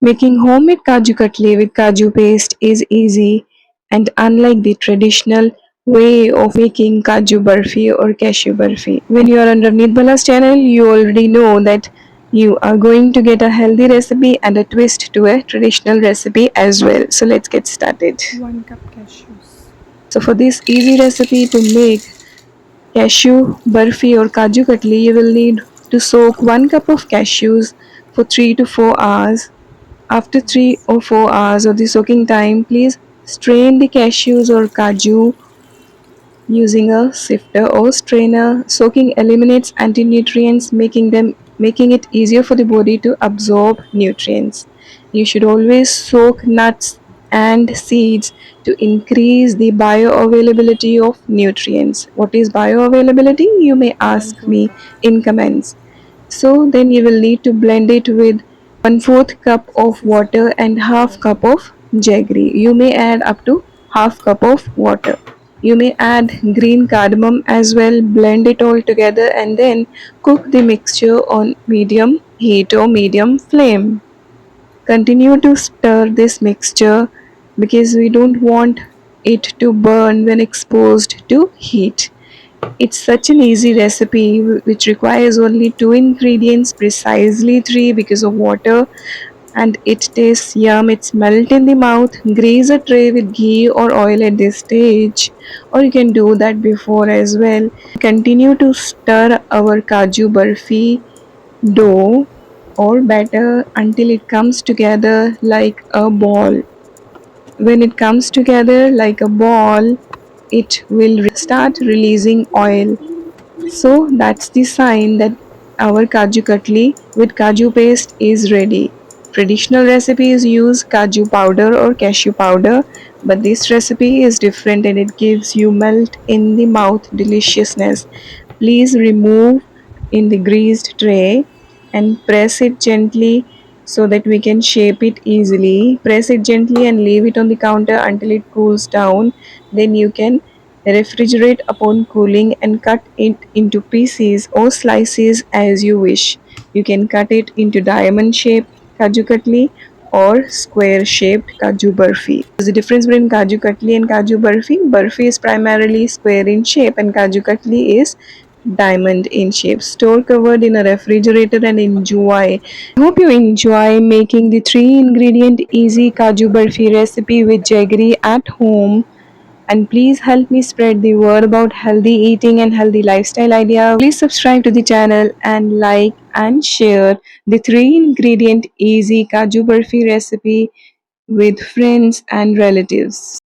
Making homemade Kaju Katli with Kaju paste is easy, and unlike the traditional way of making Kaju Barfi or Cashew Barfi. When you are on Ravneet Bhalla's channel, you already know that you are going to get a healthy recipe and a twist to a traditional recipe as well. So let's get started. 1 cup cashews. So for this easy recipe to make cashew barfi or Kaju Katli, you will need to soak 1 cup of cashews for 3 to 4 hours. After 3 or 4 hours of the soaking time, please strain the cashews or kaju using a sifter or strainer. Soaking eliminates anti-nutrients, making it easier for the body to absorb nutrients. You should always soak nuts and seeds to increase the bioavailability of nutrients. What is bioavailability? You may 1 ask 4 me cup. in comments. So then you will need to blend it with 1/4 cup of water and half cup of jaggery. You may add up to half cup of water. You may add green cardamom as well, blend it all together and then cook the mixture on medium heat or medium flame. Continue to stir this mixture because we don't want it to burn when exposed to heat. It's such an easy recipe which requires only two ingredients, precisely three because of water, and it tastes yum. It's melt in the mouth. Grease a tray with ghee or oil at this stage, or you can do that before as well. Continue to stir our kaju barfi dough or batter until it comes together like a ball. When it comes together like a ball, it will start releasing oil. So that's the sign that our Kaju Katli with Kaju paste is ready. Traditional recipes use Kaju powder or cashew powder, but this recipe is different and it gives you melt in the mouth deliciousness. Please remove in the greased tray and press it gently so that we can shape it easily. Press it gently and leave it on the counter until it cools down. Then you can refrigerate upon cooling and cut it into pieces or slices as you wish. You can cut it into diamond shaped Kaju Katli or square shaped Kaju Barfi. The difference between Kaju Katli and Kaju Barfi: Barfi is primarily square in shape and Kaju Katli is diamond in shape. Store covered in a refrigerator and enjoy. I hope you enjoy making the 3 ingredient easy Kaju Barfi recipe with Jaggery at home, and please help me spread the word about healthy eating and healthy lifestyle idea. Please subscribe to the channel and like and share the 3 ingredient easy Kaju Barfi recipe with friends and relatives.